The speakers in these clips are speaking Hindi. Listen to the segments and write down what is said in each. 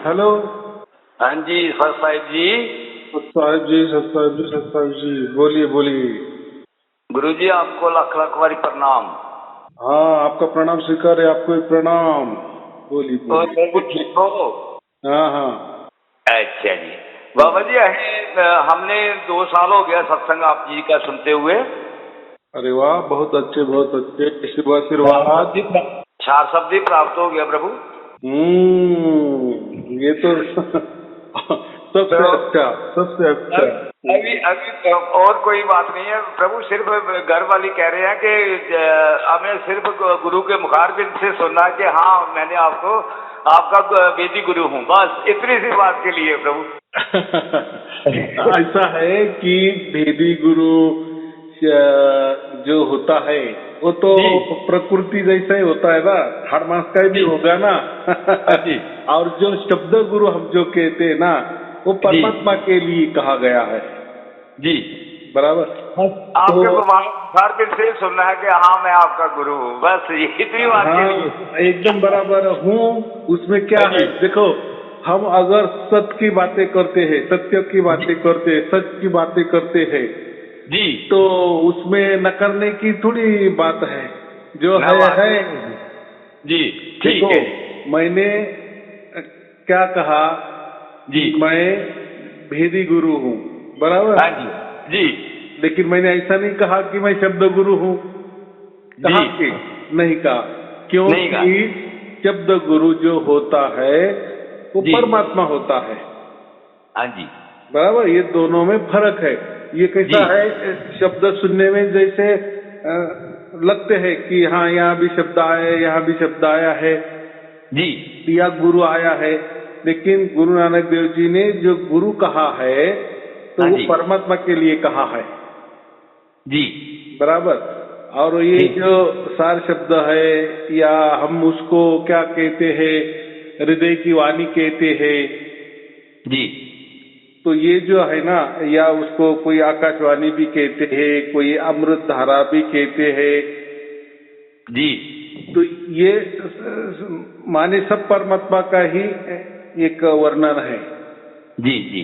हेलो। हाँ जी सर साहिब जी। साहिब जी, साहिब जी, साहिब जी, बोलिए बोलिए। गुरु जी आपको लाख लाख बारी प्रणाम। हाँ, आपका प्रणाम स्वीकार है, आपको भी प्रणाम। बोलिए और बोलिए। प्रभु ठीक हो? हाँ हाँ। अच्छा जी। बाबा जी हमने 2 साल हो गया सत्संग आप जी का सुनते हुए। अरे वाह, बहुत अच्छे बहुत अच्छे, चार आशीर्वाद। शब्दी चार शब्दी प्राप्त हो गया प्रभु। ये तो सबसे तो अच्छा, सबसे अच्छा। अभी अभी और कोई बात नहीं है प्रभु, सिर्फ घर वाली कह रहे हैं कि हमें सिर्फ गुरु के मुखारबिंद से सुनना कि हाँ मैंने आपको आपका वेदी गुरु हूँ, बस इतनी सी बात के लिए प्रभु। ऐसा है कि भेदी गुरु जो होता है वो तो जी प्रकृति जैसा ही होता है ना, हर मास का भी जी होगा ना। जी और जो शब्द गुरु हम जो कहते हैं ना, वो जी परमात्मा के लिए कहा गया है। जी। बराबर। बस तो आपके मुखारबिंद से सुनना है कि हाँ मैं आपका गुरु हूँ, बस ये इतनी बात के लिए। हाँ, एकदम बराबर हूँ। उसमें क्या है, जी देखो, हम अगर सत्य की बातें करते हैं, सत्य की जी बातें करते हैं, सच की बातें करते हैं, जी। तो उसमें न करने की थोड़ी बात है। जो मैं बात है। जी देखो, ठीक है जी। मैंने क्या कहा जी कि मैं भेदी गुरु हूँ। बराबर। हाँ जी जी लेकिन मैंने ऐसा नहीं कहा कि मैं शब्द गुरु हूँ। जी। कहा कि नहीं कहा, नहीं कहा। क्योंकि शब्द गुरु जो होता है वो जी परमात्मा होता है। हाँ जी बराबर, ये दोनों में फर्क है। ये जी कैसा है, शब्द सुनने में जैसे लगते हैं कि हाँ यहाँ भी शब्द आया है, यहाँ भी शब्द आया है, जी या गुरु आया है। लेकिन गुरु नानक देव जी ने जो गुरु कहा है तो हाँ वो जी परमात्मा के लिए कहा है। जी बराबर। और ये जी जो सार शब्द है, या हम उसको क्या कहते हैं, हृदय की वाणी कहते हैं, जी तो ये जो है ना, या उसको कोई आकाशवाणी भी कहते हैं, कोई अमृत धारा भी कहते हैं, जी तो ये माने सब परमात्मा का ही एक वर्णन है। जी जी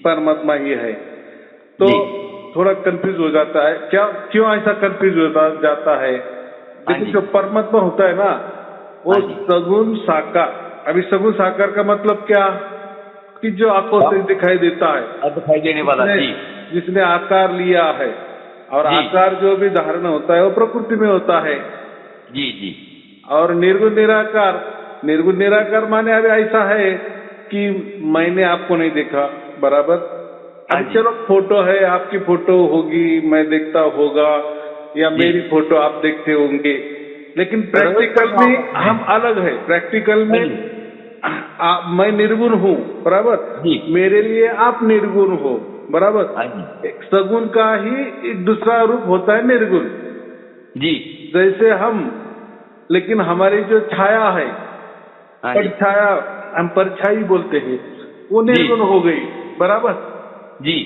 परमात्मा ही है। तो जी थोड़ा कंफ्यूज हो जाता है, क्या क्यों ऐसा कंफ्यूज हो जाता है। हाँ देखो, जी जो परमात्मा होता है ना, वो हाँ जी। सगुण साकार। अभी सगुण साकार का मतलब क्या, कि जो आंखों से सब दिखाई देता है, अब दिखाई देने वाला। जिसने जी जिसने आकार लिया है। और जी आकार जो भी धारण होता है वो प्रकृति में होता है। जी जी और निर्गुण निराकार, निर्गुण निराकार माने अभी ऐसा है कि मैंने आपको नहीं देखा। बराबर। हाँ अभी जी चलो, फोटो है, आपकी फोटो होगी, मैं देखता होगा, या जी। मेरी फोटो आप देखते होंगे। लेकिन रोज प्रैक्टिकल करना में होगा हम हमें। अलग है। प्रैक्टिकल हाँ में जी मैं निर्गुण हूँ। बराबर। जी मेरे लिए आप निर्गुण हो। बराबर। हाँ जी एक सगुण का ही एक दूसरा रूप होता है निर्गुण। जी जैसे हम, लेकिन हमारी जो छाया है, हाँ जी परछाया, हम परछाई बोलते हैं, वो जी निर्गुण हो गई। बराबर। जी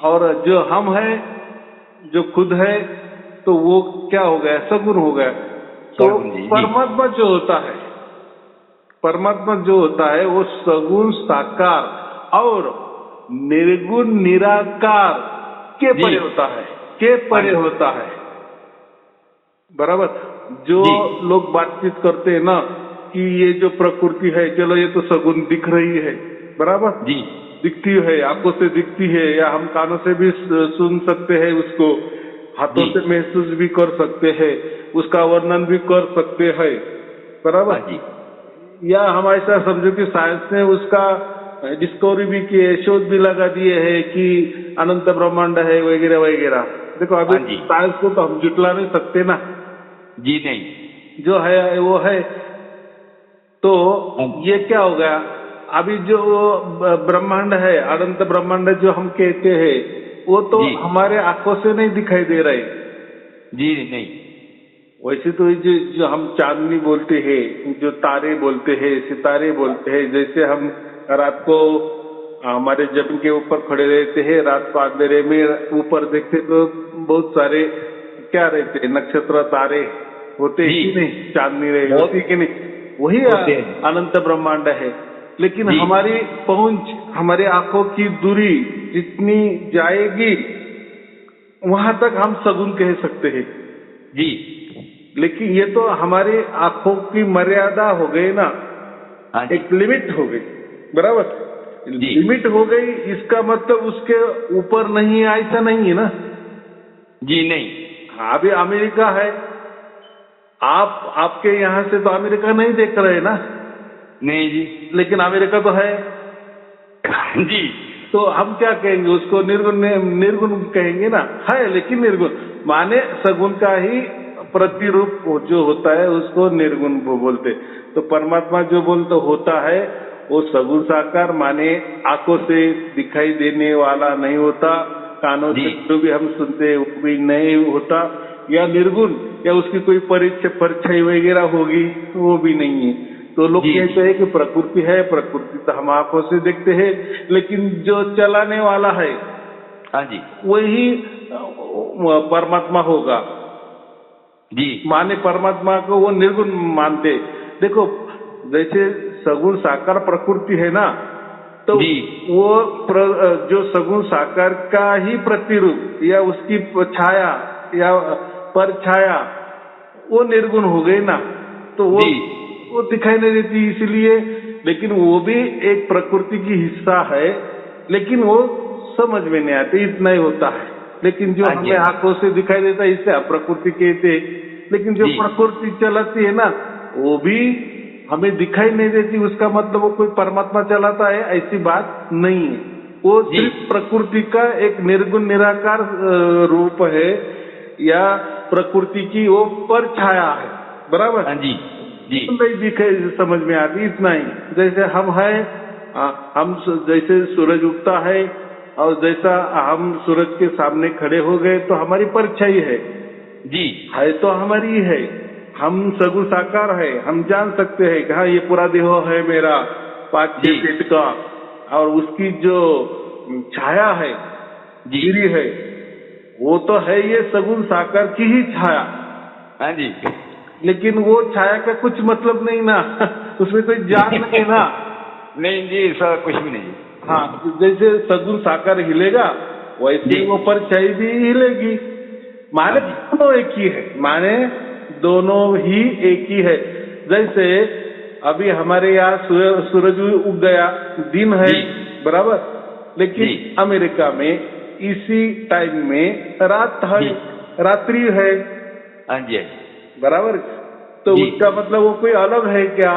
और जो हम है, जो खुद है, तो वो क्या हो गया, सगुण हो गया। तो सरगुण जी जी परमात्मा जो होता है, परमात्मा जो होता है वो सगुण साकार और निर्गुण निराकार के जी परे होता है, के हाँ परे जी होता है। बराबर। जो जी लोग बातचीत करते हैं ना, कि ये जो प्रकृति है, चलो ये तो सगुण दिख रही है। बराबर। जी दिखती है, आंखों से दिखती है, या हम कानों से भी सुन सकते हैं उसको, हाथों जी से महसूस भी कर सकते हैं, उसका वर्णन भी कर सकते हैं। हाँ बराबर। जी या हम ऐसा समझो कि साइंस ने उसका डिस्कवरी भी की है, शोध भी लगा दिए है कि अनंत ब्रह्मांड है, वगैरह वगैरह। देखो, अभी हाँ जी साइंस को तो हम जुटला नहीं सकते ना। जी नहीं। जो है वो है। तो हाँ जी ये क्या हो गया, अभी जो ब्रह्मांड है, अनंत ब्रह्मांड जो हम कहते हैं, वो तो जी हमारे आंखों से नहीं दिखाई दे रहे। जी नहीं। वैसे तो ये जो हम चांदनी बोलते हैं, जो तारे बोलते हैं, सितारे बोलते हैं, जैसे हम रात को हमारे जमीन के ऊपर खड़े रहते हैं, रात को अंधेरे में ऊपर देखते तो बहुत सारे क्या रहते हैं, नक्षत्र तारे होते जी कि नहीं, चांदनी रही बहुत होती कि नहीं। वही होते हैं। अनंत ब्रह्मांड है। लेकिन जी। हमारी पहुंच, हमारे आंखों की दूरी जितनी जाएगी वहां तक हम सगुन कह सकते हैं। जी। लेकिन ये तो हमारी आंखों की मर्यादा हो गई ना, हाँ जी। एक लिमिट हो गई, बराबर। जी। लिमिट हो गई, इसका मतलब उसके ऊपर नहीं है ऐसा नहीं है ना। जी नहीं। हाँ, अभी अमेरिका है, आप आपके यहाँ से तो अमेरिका नहीं देख रहे ना, नहीं जी। लेकिन अमेरिका तो है। जी। तो हम क्या कहेंगे उसको? निर्गुण, निर्गुण कहेंगे ना, है लेकिन निर्गुण, माने सगुण का ही प्रतिरूप जो होता है उसको निर्गुण बोलते। तो परमात्मा जो बोलते होता है वो सगुण साकार, माने आंखों से दिखाई देने वाला नहीं होता, कानों जी। से जो भी हम सुनते हैं वो भी नहीं होता, या निर्गुण, या उसकी कोई परिचय परछाई वगैरह होगी वो भी नहीं है। तो लोग जी। कहते हैं कि प्रकृति है, प्रकृति तो हम आंखों से देखते हैं, लेकिन जो चलाने वाला है हाँ जी। वही परमात्मा होगा। जी। माने परमात्मा को वो निर्गुण मानते। देखो, जैसे सगुण साकार प्रकृति है ना, तो जी। वो जो सगुण साकार का ही प्रतिरूप या उसकी छाया या परछाया वो निर्गुण हो गई ना, तो जी। वो दिखाई नहीं देती इसलिए। लेकिन वो भी एक प्रकृति की हिस्सा है, लेकिन वो समझ में नहीं आती, इतना ही होता है। लेकिन जो हाँ जी। हमें आंखों से दिखाई देता है इसे प्रकृति कहते हैं। लेकिन जो जी। प्रकृति चलाती है ना, वो भी हमें दिखाई नहीं देती, उसका मतलब वो कोई परमात्मा चलाता है ऐसी बात नहीं है। वो जी। सिर्फ प्रकृति का एक निर्गुण निराकार रूप है, या प्रकृति की वो परछाया है, बराबर। हाँ जी। जी। नहीं दिखे, समझ में आती, इतना ही। जैसे हम हैं, हम जैसे सूरज उगता है और जैसा हम सूरज के सामने खड़े हो गए तो हमारी परछाई जी। है तो हमारी है। हम सगुण साकार है, हम जान सकते हैं कि हाँ ये पूरा देह है मेरा 5-6 जी। फीट का, और उसकी जो छाया है, जी। गिरी है, वो तो है ये सगुण साकार की ही छाया। हाँ जी। लेकिन वो छाया का कुछ मतलब नहीं ना उसमें कोई जान नहीं ना। नहीं जी, सर कुछ भी नहीं। हाँ, जैसे सगुण साकार हिलेगा वैसे जी। ही वो परछाई भी हिलेगी। माने हाँ जी। दोनों एक ही है, माने दोनों ही एक ही है। जैसे अभी हमारे यहाँ सूरज उग गया, दिन है, जी। बराबर। लेकिन जी। अमेरिका में इसी टाइम में रात है, जी। रात्रि है, हाँ जी। हाँ जी। बराबर। तो जी। उसका मतलब वो कोई अलग है क्या?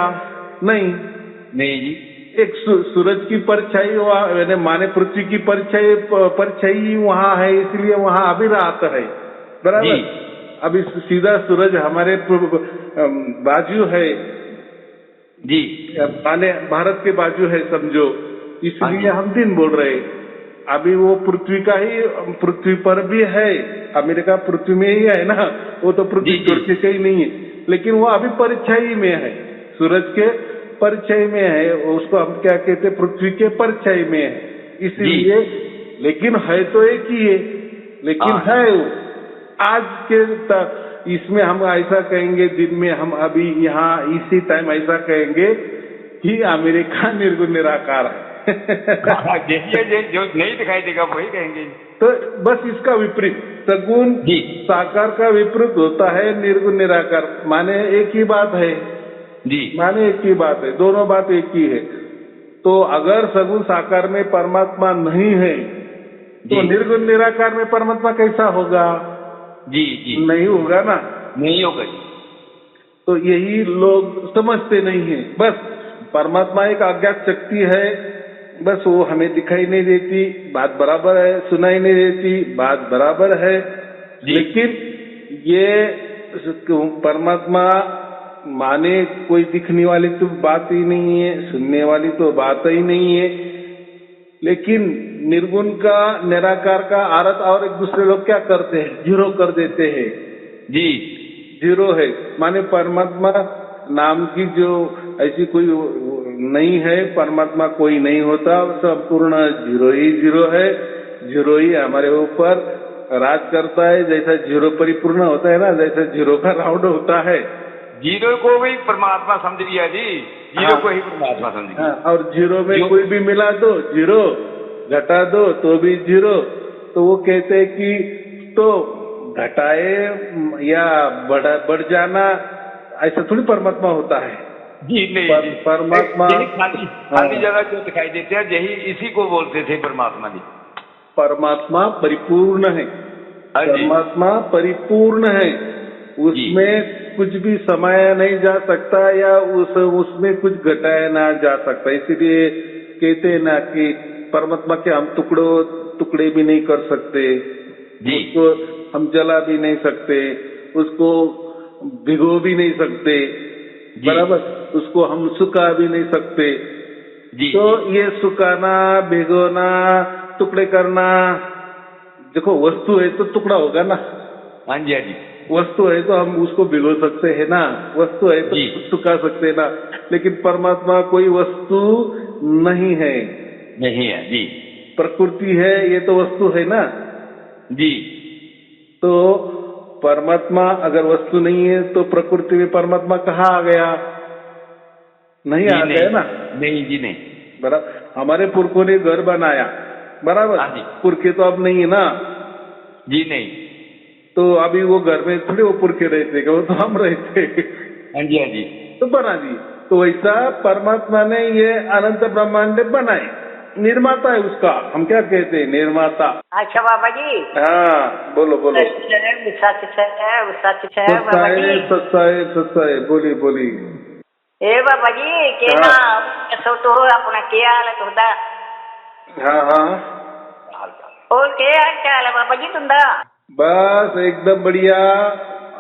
नहीं। नहीं जी। एक सूरज की परछाई वहाँ, माने पृथ्वी की परछाई परछाई वहाँ है, इसलिए वहाँ अभी रात है, जी। बराबर। अभी सीधा सूरज हमारे बाजू है, जी। माने भारत के बाजू है समझो, हाँ इसलिए जी। हम दिन बोल रहे। अभी वो पृथ्वी का ही, पृथ्वी पर भी है, अमेरिका पृथ्वी में ही है ना, वो तो पृथ्वी जी। जी। छोड़ के कहीं नहीं है। लेकिन वो अभी परछाई में है, सूरज के परछाई में है, उसको हम क्या कहते हैं, पृथ्वी के परछाई में है, जी। इसीलिए। लेकिन है तो एक ही है, लेकिन हाँ। है वो आज के इसमें हम ऐसा कहेंगे, दिन में हम अभी यहाँ इसी टाइम ऐसा कहेंगे कि अमेरिका निर्गुण निराकार है देखिए, जो नहीं दिखाई देगा वही कहेंगे। तो बस इसका विपरीत, सगुण जी। साकार का विपरीत होता है निर्गुण निराकार, माने एक ही बात है, जी। माने एक ही बात है, दोनों बात एक ही है। तो अगर सगुण साकार में परमात्मा नहीं है तो जी। निर्गुण निराकार में परमात्मा कैसा होगा? जी। जी। नहीं होगा ना। नहीं होगा जी। तो यही लोग समझते नहीं है। बस परमात्मा एक अज्ञात शक्ति है, बस वो हमें दिखाई नहीं देती, बात बराबर है, सुनाई नहीं देती, बात बराबर है। जी। लेकिन ये परमात्मा माने कोई दिखने वाली तो बात ही नहीं है, सुनने वाली तो बात ही नहीं है। लेकिन निर्गुण का निराकार का अर्थ और एक दूसरे लोग क्या करते हैं, जीरो कर देते हैं। जी। जीरो है, माने परमात्मा नाम की जो ऐसी कोई नहीं है, परमात्मा कोई नहीं होता, संपूर्ण जीरो ही जीरो है। जीरो ही हमारे ऊपर राज करता है, जैसा जीरो परिपूर्ण होता है ना, जैसा जीरो का राउंड होता है, जीरो को भी परमात्मा समझ लिया जी, जीरो हाँ। को ही परमात्मा समझ लिया। हाँ, और जीरो में जो- कोई भी मिला दो जीरो, घटा दो तो भी जीरो। तो वो कहते हैं कि तो घटाए या बढ़ जाना, ऐसा थोड़ी परमात्मा होता है। जी नहीं जी, परमात्मा यही खाली हाँ, जगह जो दिखाई देते हैं यही इसी को बोलते थे परमात्मा जी। परमात्मा परिपूर्ण है। हाँ जी परमात्मा परिपूर्ण है, उसमें कुछ भी समाया नहीं जा सकता या उसमें कुछ घटाया ना जा सकता। इसीलिए कहते हैं ना कि परमात्मा के हम टुकड़े भी नहीं कर सकते, जी उसको हम जला भी नहीं सकते, उसको भिगो भी नहीं सकते, जी बराबर, उसको हम सुखा भी नहीं सकते। जी तो ये सुखाना, भिगोना, टुकड़े करना, देखो वस्तु है तो टुकड़ा होगा ना, हाँ जी हाँ जी वस्तु है तो हम उसको भिगो सकते हैं ना, वस्तु है तो जी। सुखा सकते हैं ना। लेकिन परमात्मा कोई वस्तु नहीं है, नहीं है जी प्रकृति है, ये तो वस्तु है ना। जी तो परमात्मा अगर वस्तु नहीं है तो प्रकृति में परमात्मा कहाँ आ गया? नहीं जी आ नहीं गया ना। नहीं जी नहीं। बराबर, हमारे पुरखों ने घर बनाया, बराबर, हाँ जी पुरखे तो अब नहीं है ना। जी नहीं। तो अभी वो घर में थोड़ी वो पुरखे रहते, वो तो हम रहते हाँ जी हाँ जी तो बना दी। तो वैसा परमात्मा ने ये अनंत ब्रह्मांड बनाए, निर्माता है उसका, हम क्या कहते हैं, निर्माता। अच्छा बाबा जी, हाँ बोलो बोलो। सच है बाबा जी। सच्चाई बोली बोली। ए बाबा जी के हाँ। ना सो तो अपना क्या हाल है तुंदा? हाँ हाँ, और के हाल चाल है बाबा जी तुंदा? बस एकदम बढ़िया।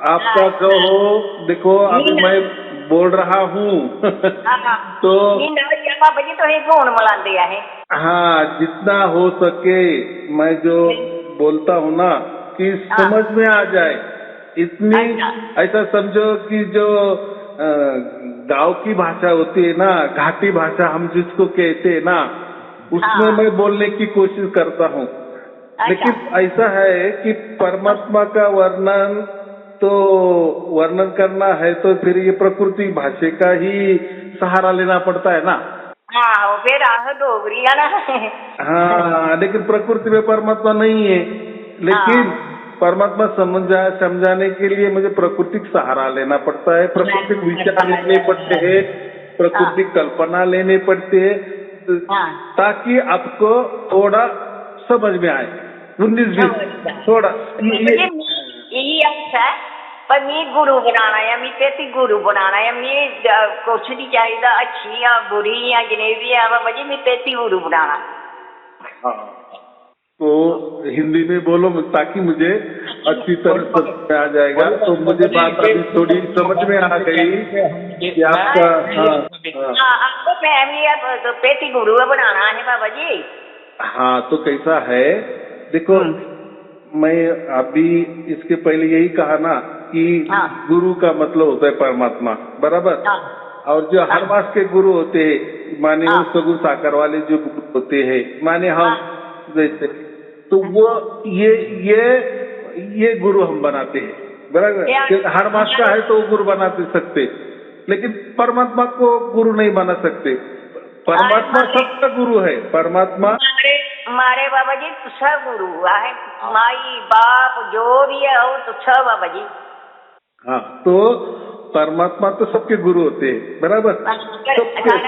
आपका कहो, देखो अभी मैं बोल रहा हूँ तो बाबा जी तो कौन मिलाते है? हाँ, जितना हो सके मैं जो बोलता हूँ ना कि समझ में आ जाए, इतनी ऐसा समझो कि जो गांव की भाषा होती है ना, घाटी भाषा हम जिसको कहते हैं ना, उसमें मैं बोलने की कोशिश करता हूँ। लेकिन ऐसा है कि परमात्मा का वर्णन करना है तो फिर ये प्रकृति भाषा का ही सहारा लेना पड़ता है ना। हाँ फिर डोगरी है ना। हाँ, लेकिन प्रकृति में परमात्मा नहीं है। लेकिन परमात्मा समझाने के लिए मुझे प्राकृतिक सहारा लेना पड़ता है, प्राकृतिक विचार लेने पड़ते हैं, प्राकृतिक कल्पना लेने पड़ते हैं, ताकि आपको थोड़ा समझ में आए। 19-20 थोड़ा यही अच्छा है। पर मी गुरु बनाना है, मी तेती गुरु बनाना है, मी कुछ नहीं चाहिए अच्छी या बुरी या जनेबी है बाबा जी, मी तेती गुरु बनाना। हाँ, तो हिंदी में बोलो ताकि मुझे अच्छी तरह समझ में आ जाएगा। तो मुझे बात अभी थोड़ी समझ में आ गई कि आपका आपको फैमिली है तो पेटी गुरु बनाना है बाबा जी। हाँ, तो कैसा है देखो, मैं अभी इसके पहले यही कहा ना कि गुरु का मतलब होता है परमात्मा, बराबर। और जो हर मास के गुरु होते हैं, माने वो सगुन साकार वाले जो गुरु होते हैं, माने हम जैसे, तो वो ये गुरु हम बनाते हैं, बराबर। हर मास का है तो वो गुरु बना सकते, लेकिन परमात्मा को गुरु नहीं बना सकते। परमात्मा सबका गुरु है। परमात्मा मारे बाबा जी तो सब गुरु है, माई बाप जो भी है वो तो सब बाबा जी। हाँ, तो परमात्मा तो सबके गुरु होते हैं, बराबर,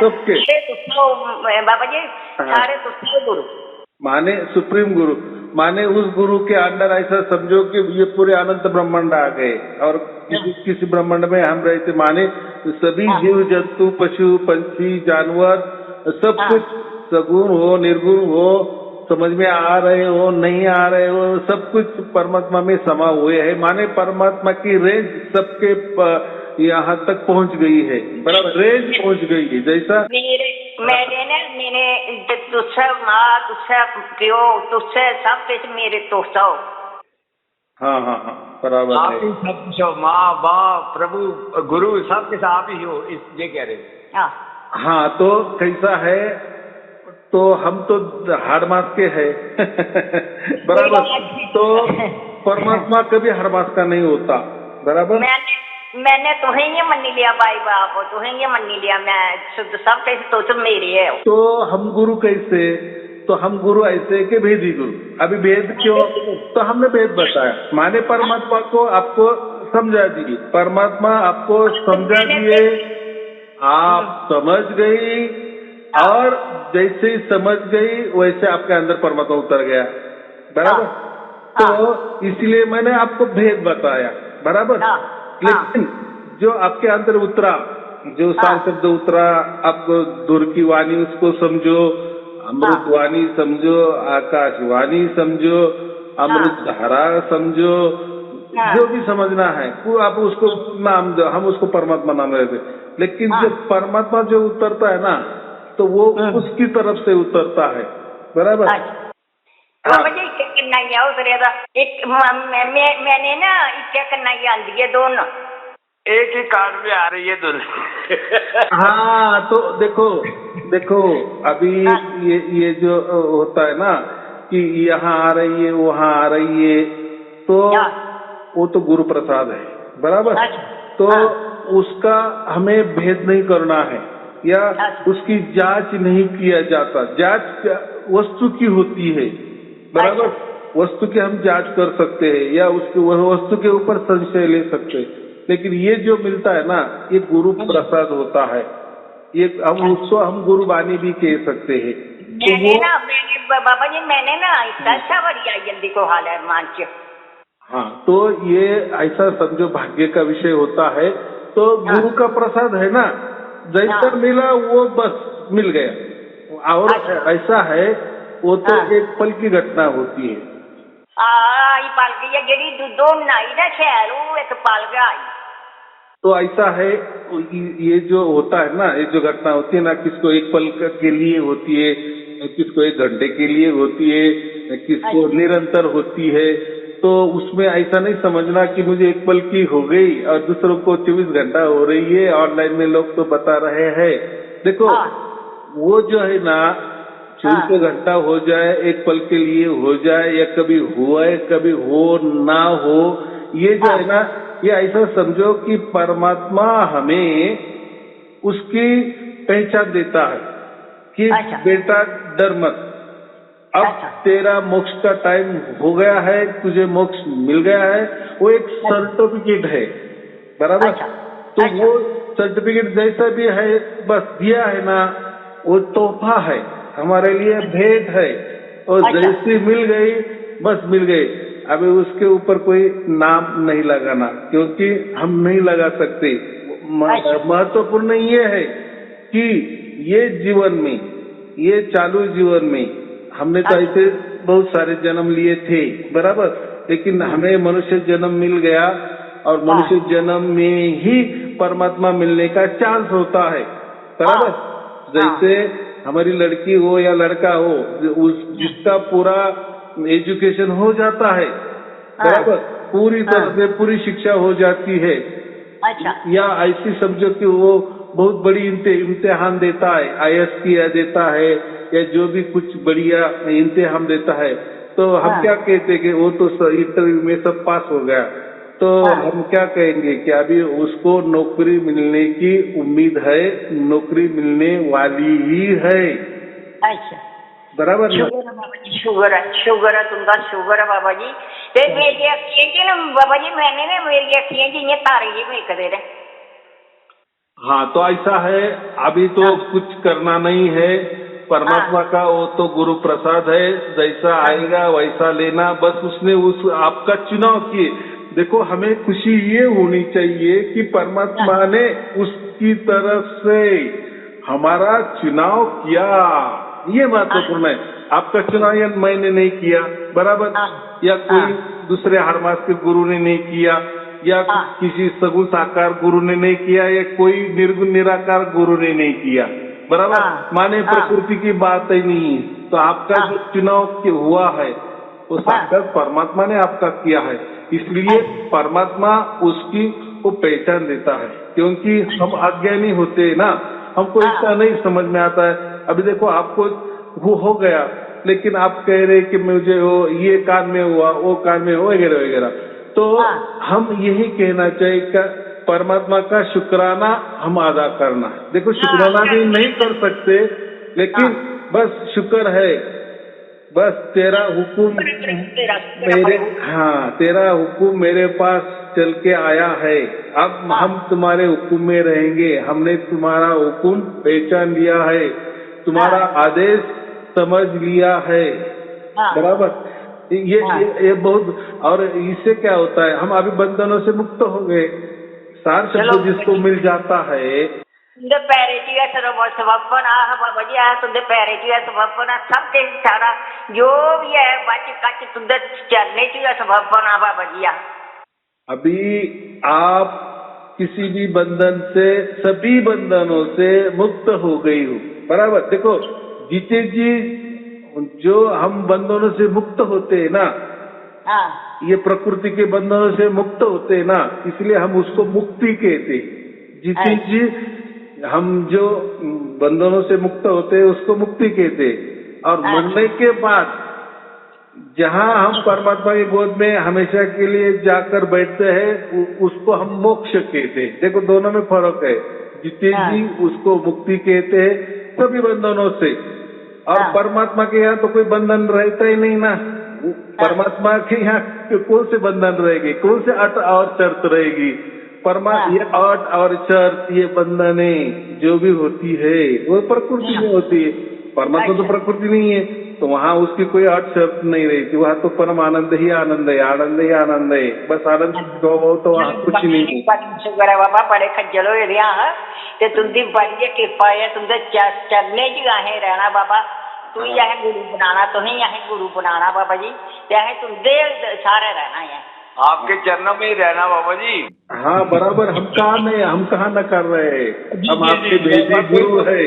सबके बाबा जी सारे तो सब गुरु माने सुप्रीम गुरु, माने उस गुरु के अंदर ऐसा समझो कि ये पूरे अनंत ब्रह्मांड आ गए और किसी ब्रह्मांड में हम रहते, माने सभी जीव जंतु पशु पंछी जानवर सब कुछ सगुण हो निर्गुण हो, समझ में आ रहे हो नहीं आ रहे हो, सब कुछ परमात्मा में समा हुए हैं। माने परमात्मा की रेंज सबके यहाँ तक पहुँच गई है, बराबर, रेंज पहुँच गई है। जैसा मैंने तुझसे माँ तुझसे प्यो तुझसे सब कुछ मेरे तो सब। हाँ हाँ हाँ, बराबर आप ही सब कुछ हो, माँ बाप प्रभु गुरु सब के आप ही हो, इस ये कह रहे। हाँ, तो कैसा है, तो हम तो हर मास के हैं बराबर। तो परमात्मा कभी हर मास का नहीं होता, बराबर। मैंने तुम्हें ये मनी लिया भाई बाप, तुम्हें ये मनी लिया, मैं सब कैसे तो तुम मेरे है। तो हम गुरु कैसे? तो हम गुरु ऐसे के भेदी गुरु। अभी भेद क्यों? तो हमने भेद बताया, माने परमात्मा को आपको समझा दिए, परमात्मा आपको समझा दिए, आप समझ गई, और जैसे ही समझ गई वैसे आपके अंदर परमात्मा उतर गया, बराबर। तो इसलिए मैंने आपको भेद बताया, बराबर। लेकिन जो आपके अंदर उतरा, जो शब्द उतरा, आपको दूर की वाणी उसको समझो, अमृत वाणी समझो, आकाशवाणी समझो, अमृत धारा समझो, जो भी समझना है वो आप उसको नाम दो, हम उसको परमात्मा नाम देते। लेकिन जो परमात्मा जो उतरता है ना, तो वो उसकी तरफ से उतरता है, बराबर। बाबा जी क्या करना है उतरेगा? एक मैंने ना क्या करना है आंधी है दोनों एक ही कार्ड में आ रही है दुल्हन। हाँ, तो देखो अभी ये जो होता है ना कि यहाँ आ रही है वहाँ आ रही है, तो वो तो गुरु प्रसाद है, बराबर। तो उसका हमें भेद नहीं करना है, या उसकी जांच नहीं किया जाता। जांच वस्तु की होती है, बराबर। वस्तु की हम जांच कर सकते हैं, या उसके वस्तु के ऊपर संशय ले सकते हैं, लेकिन ये जो मिलता है ना, ये गुरु प्रसाद होता है। ये हम उसको हम गुरु वाणी भी कह सकते हैं। मैंने बाबा जी मैंने ना अच्छा बढ़िया जल्दी को हाल है मांच। हाँ, तो ये ऐसा समझो भाग्य का विषय होता है। तो गुरु का प्रसाद है ना, जैसा मिला वो बस मिल गया। और ऐसा है वो तो एक पल की घटना होती है। पल गई जेडी दो नाई ना शहर वो एक पल गया। तो ऐसा है, ये जो होता है ना, ये जो घटना होती है ना, किसको एक पल के लिए होती है, किसको एक घंटे के लिए होती है, किसको निरंतर होती है। तो उसमें ऐसा नहीं समझना कि मुझे एक पल की हो गई और दूसरों को 24 घंटा हो रही है। ऑनलाइन में लोग तो बता रहे हैं, देखो वो जो है ना 24 घंटा हो जाए, एक पल के लिए हो जाए, या कभी हुआ है कभी हो ना हो, ये जो है ना, ये ऐसा समझो कि परमात्मा हमें उसकी पहचान देता है कि बेटा डर मत, अब तेरा मोक्ष का टाइम हो गया है, तुझे मोक्ष मिल गया है। वो एक सर्टिफिकेट है, बराबर। तो वो सर्टिफिकेट जैसा भी है, बस दिया है ना, वो तोहफा है हमारे लिए, भेंट है। और जैसी मिल गई बस मिल गई। अभी उसके ऊपर कोई नाम नहीं लगाना, क्योंकि हम नहीं लगा सकते। महत्वपूर्ण ये है कि ये जीवन में, ये चालू जीवन में हमने तो ऐसे बहुत सारे जन्म लिए थे, बराबर। लेकिन हमें मनुष्य जन्म मिल गया, और मनुष्य जन्म में ही परमात्मा मिलने का चांस होता है, बराबर। जैसे हमारी लड़की हो या लड़का हो, जिसका पूरा एजुकेशन हो जाता है, बराबर, पूरी तरह से पूरी शिक्षा हो जाती है, या ऐसी समझो कि वो बहुत बड़ी इम्तिहान देता है, IAS देता है, या जो भी कुछ बढ़िया इम्तिहान देता है, तो हम क्या कहते हैं कि वो तो इंटरव्यू में सब पास हो गया। तो हम क्या कहेंगे कि अभी उसको नौकरी मिलने की उम्मीद है, नौकरी मिलने वाली ही है। अच्छा, बराबर ना? शुगर है तुमका, शुगर है बाबा जी। मेरी अखियां ना बाबा जी, मैंने ना मेरी अखियां जी ये तारे जी वेख दे रहे। हाँ, तो ऐसा है, अभी तो कुछ करना नहीं है। परमात्मा का वो तो गुरु प्रसाद है, जैसा आएगा वैसा लेना, बस उसने आपका चुनाव किए। देखो, हमें खुशी ये होनी चाहिए कि परमात्मा ने उसकी तरफ से हमारा चुनाव किया, ये महत्वपूर्ण है। आपका चुनाव मैंने नहीं किया, बराबर, या कोई दूसरे हरमास के गुरु ने नहीं किया, या किसी सगुण साकार गुरु ने नहीं किया, या कोई निर्गुण निराकार गुरु ने नहीं किया, बराबर। माने प्रकृति की बात ही नहीं। तो आपका जो चुनाव हुआ है वो साक्षात परमात्मा ने आपका किया है, इसलिए परमात्मा उसकी वो पहचान देता है। क्योंकि हम अज्ञानी होते हैं ना, हमको इतना नहीं समझ में आता है। अभी देखो, आपको वो हो गया, लेकिन आप कह रहे कि मुझे वो ये कान में हुआ, वो कान में हुआ, वगैरह वगैरह। तो हम यही कहना चाहिए परमात्मा का शुक्राना हम अदा करना। देखो शुक्राना भी नहीं कर सकते, लेकिन बस शुक्र है, बस तेरा हुक्म मेरे, हाँ तेरा हुक्म मेरे पास चल के आया है, अब हम तुम्हारे हुक्म में रहेंगे, हमने तुम्हारा हुक्म पहचान लिया है, तुम्हारा आदेश समझ लिया है, बराबर। ये बहुत, और इससे क्या होता है, हम अभी बंधनों से मुक्त हो गए। सार शब्द जिसको मिल जाता है, तुंदे पैरेटी है समर्पण आ बाबा जी, आ तुंदे पैरेटी है समर्पण आ, सब ते सारा जो भी है बच कच तुंदे चरने च समर्पण आ बाबा जी। अभी आप किसी भी बंधन से, सभी बंधनों से मुक्त हो गई हो, बराबर। देखो जीते जी, जो हम बंधनों से मुक्त होते हैं ना, ये प्रकृति के बंधनों से मुक्त होते हैं ना, इसलिए हम उसको मुक्ति कहते हैं। जीते जी हम जो बंधनों से मुक्त होते हैं उसको मुक्ति कहते हैं, और मरने के बाद जहाँ हम परमात्मा की गोद में हमेशा के लिए जाकर बैठते हैं उसको हम मोक्ष कहते हैं। देखो दोनों में फर्क है। जीते जी उसको मुक्ति कहते हैं सभी बंधनों से, और परमात्मा के यहाँ तो कोई बंधन रहता ही नहीं ना। परमात्मा के यहाँ कौन से बंधन रहेगी, कौन से अट और शर्त रहेगी। ये अट और शर्त, ये बंधने जो भी होती है वो प्रकृति में होती है। परमात्मा तो प्रकृति नहीं है, तो वहाँ उसकी कोई अट शर्त नहीं रहती। वहाँ तो परम आनंद ही आनंद है, आनंद ही आनंद है, बस आनंद तो वहाँ कुछ नहीं है। शुक्र है बाबा, बड़े खज्जल हो रहा है ते तुंदी बड़ी कृपा है, तुंदे चरने च अहें रहना बाबा। तू ही अहें गुरु बनाना, तो ही अहें गुरु बनाना बाबा जी, ते अहें तुंदे सारे रहना है, आपके चरणों में ही रहना बाबा जी। हाँ बराबर, हम कहाँ न कर रहे हैं, हम आपके भेजे गुरु है।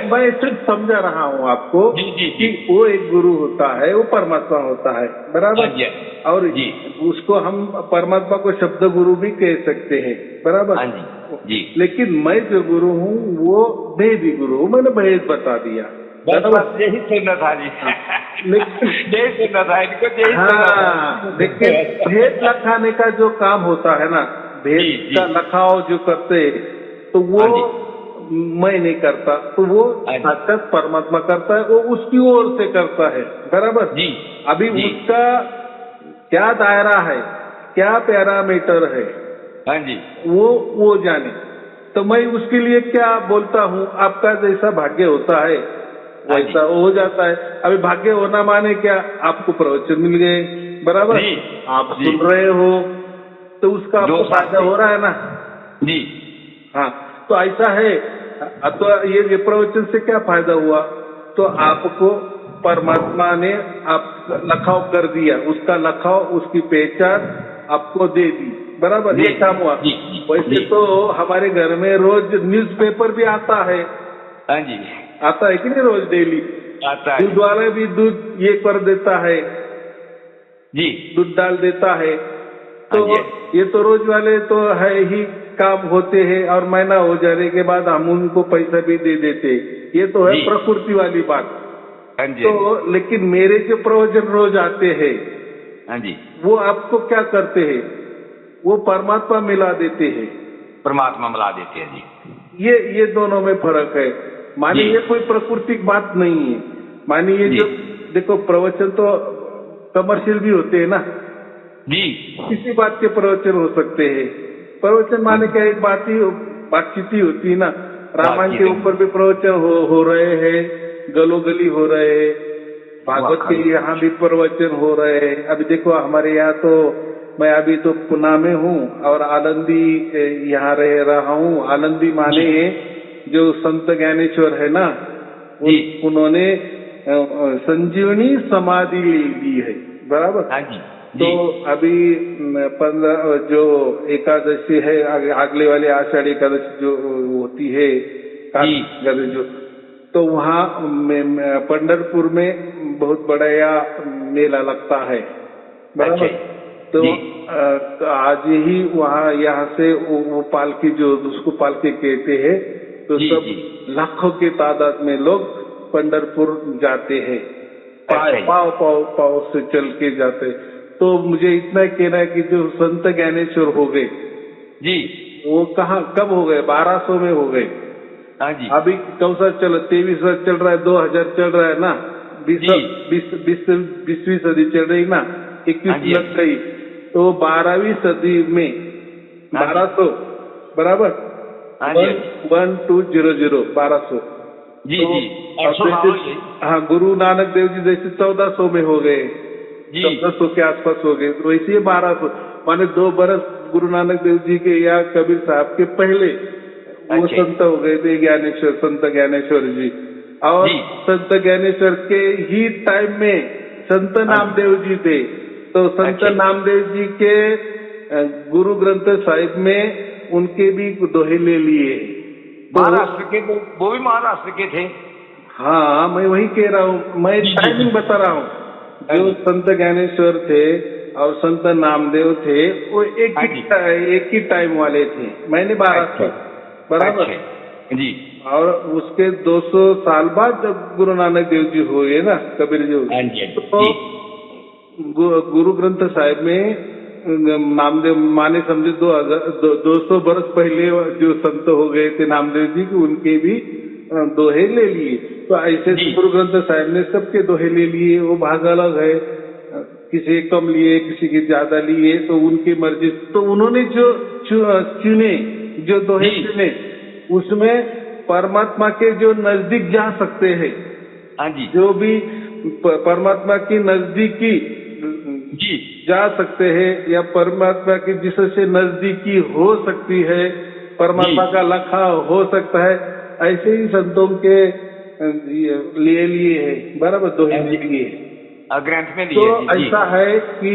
मैं सिर्फ समझा रहा हूँ आपको कि वो एक गुरु होता है, वो परमात्मा होता है, बराबर। और उसको हम परमात्मा को शब्द गुरु भी कह सकते हैं, बराबर। लेकिन मैं जो गुरु हूँ वो भेदी गुरु हूँ, मैंने भेद बता दिया। बस यही सुनना था जी, यही सुनना था इनको, यही सुनना था। लेकिन भेद लखाने का जो काम होता है ना, भेद का लखाव जो करते, तो वो मैं नहीं करता, तो वो साक्षात परमात्मा करता है, वो उसकी ओर से करता है, बराबर। अभी उसका क्या दायरा है, क्या पैरामीटर है, वो जाने, तो मैं उसके लिए क्या बोलता हूँ। आपका जैसा भाग्य होता है वैसा हो जाता है। अभी भाग्य होना माने क्या, आपको प्रवचन मिल गए, बराबर, आप सुन रहे हो, तो उसका आपको फायदा हो रहा है ना जी। हाँ, तो ऐसा है। तो ये प्रवचन से क्या फायदा हुआ, तो आपको परमात्मा ने आप लखाव कर दिया, उसका लखाव, उसकी पहचान आपको दे दी, बराबर, ये काम हुआ। वैसे तो हमारे घर में रोज न्यूज़पेपर भी आता है, आता है कि नहीं, रोज डेली आता है। दूध वाला भी दूध ये कर देता है जी, दूध डाल देता है, तो ये तो रोज वाले तो है ही काम होते हैं, और महीना हो जाने के बाद हम उनको पैसा भी दे देते, ये तो है प्रकृति वाली बात। तो लेकिन मेरे जो प्रवचन रोज आते हैं वो आपको क्या करते हैं, वो परमात्मा मिला देते हैं, परमात्मा मिला देते हैं जी। ये दोनों में फर्क है। मानिए ये कोई प्राकृतिक बात नहीं है। मानिए जो देखो प्रवचन तो कमर्शियल भी होते हैं ना जी, किसी बात के प्रवचन हो सकते हैं। प्रवचन माने क्या, एक बातचीत ही होती है ना। रामायण के ऊपर भी प्रवचन हो रहे हैं, गलोगली हो रहे हैं, भागवत के यहाँ भी प्रवचन हो रहे हैं। अभी देखो हमारे यहाँ तो मैं अभी तो पुणे में हूँ और आनंदी यहाँ रह रहा हूँ। आनंदी माने जो संत ज्ञानेश्वर है ना, उन्होंने संजीवनी समाधि ले ली है, बराबर। तो अभी 15 जो एकादशी है, अगले वाले आषाढ़ एकादशी जो होती है, जो तो वहाँ पंढरपुर में बहुत बड़ा मेला लगता है, बराबर। तो आज ही वहाँ यहाँ से वो पालकी, जो उसको पालकी कहते हैं, तो सब लाखों की तादाद में लोग पंढरपुर जाते हैं, पाव से चल के जाते। तो मुझे इतना कहना है कि जो संत ज्ञानेश्वर हो गए जी, वो कहाँ कब हो गए? 1200 में हो गए। हाँ जी। अभी कौन सा 23वां चल रहा है, 2000 चल रहा है ना, 20वीं सदी चल रही ना, 21 लग गई, तो 12वीं सदी में 1200 बराबर 1200 1200 जी तो जी। हाँ, गुरु नानक देव जी जैसे 1400 में हो गए, 1400 के आसपास हो गए, तो वैसे 1200 माने 2 बरस गुरु नानक देव जी के या कबीर साहब के पहले वो संत हो गए थे, ज्ञानेश्वर, संत ज्ञानेश्वर जी। और संत ज्ञानेश्वर के ही टाइम में संत नामदेव जी थे, तो संत नामदेव जी के गुरु ग्रंथ साहिब में उनके भी दोहे ले लिए। महाराष्ट्र के, वो भी महाराष्ट्र के थे। हाँ, मैं वही कह रहा हूँ, मैं टाइमिंग बता रहा हूँ। जो संत ज्ञानेश्वर थे और संत नामदेव थे, वो एक ही टाइम वाले थे। मैंने 1200 बराबर जी। और उसके 200 साल बाद जब गुरु नानक देव जी हुए ना, कबीर जी, तो गुरु ग्रंथ साहिब में नामदेव माने समझे 200 बरस पहले जो संत हो गए थे नामदेव जी की, उनके भी दोहे ले लिए। तो ऐसे गुरु ग्रंथ साहिब ने सबके दोहे ले लिए। वो भाग अलग है, किसी कम लिए, किसी के ज्यादा लिए, तो उनकी मर्जी। तो उन्होंने जो चुने, जो दोहे चुने, उसमें परमात्मा के जो नजदीक जा सकते हैं, जो भी परमात्मा की नजदीकी जा सकते हैं या परमात्मा की जिससे नजदीकी हो सकती है, परमात्मा का लखा हो सकता है, ऐसे ही संतों के लिए है बराबर, दोहे लिए ग्रंथ में तो ऐसा है कि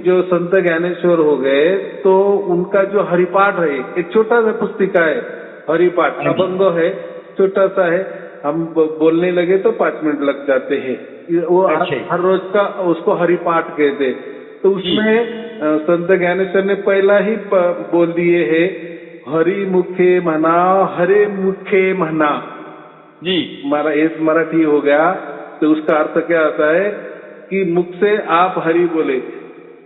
जो संत ज्ञानेश्वर हो गए, तो उनका जो हरिपाठ है, एक छोटा सा पुस्तिका है, हरिपाठ अभंग है, छोटा सा है। हम बोलने लगे तो 5 मिनट लग जाते हैं। वो हर रोज का उसको हरिपाठ कहते। तो उसमें संत ज्ञानेश्वर ने पहला ही बोल दिए है, हरि मुखे मना, हरे मुखे मना जी। मराठी हो गया, तो उसका अर्थ क्या आता है कि मुख से आप हरि बोले,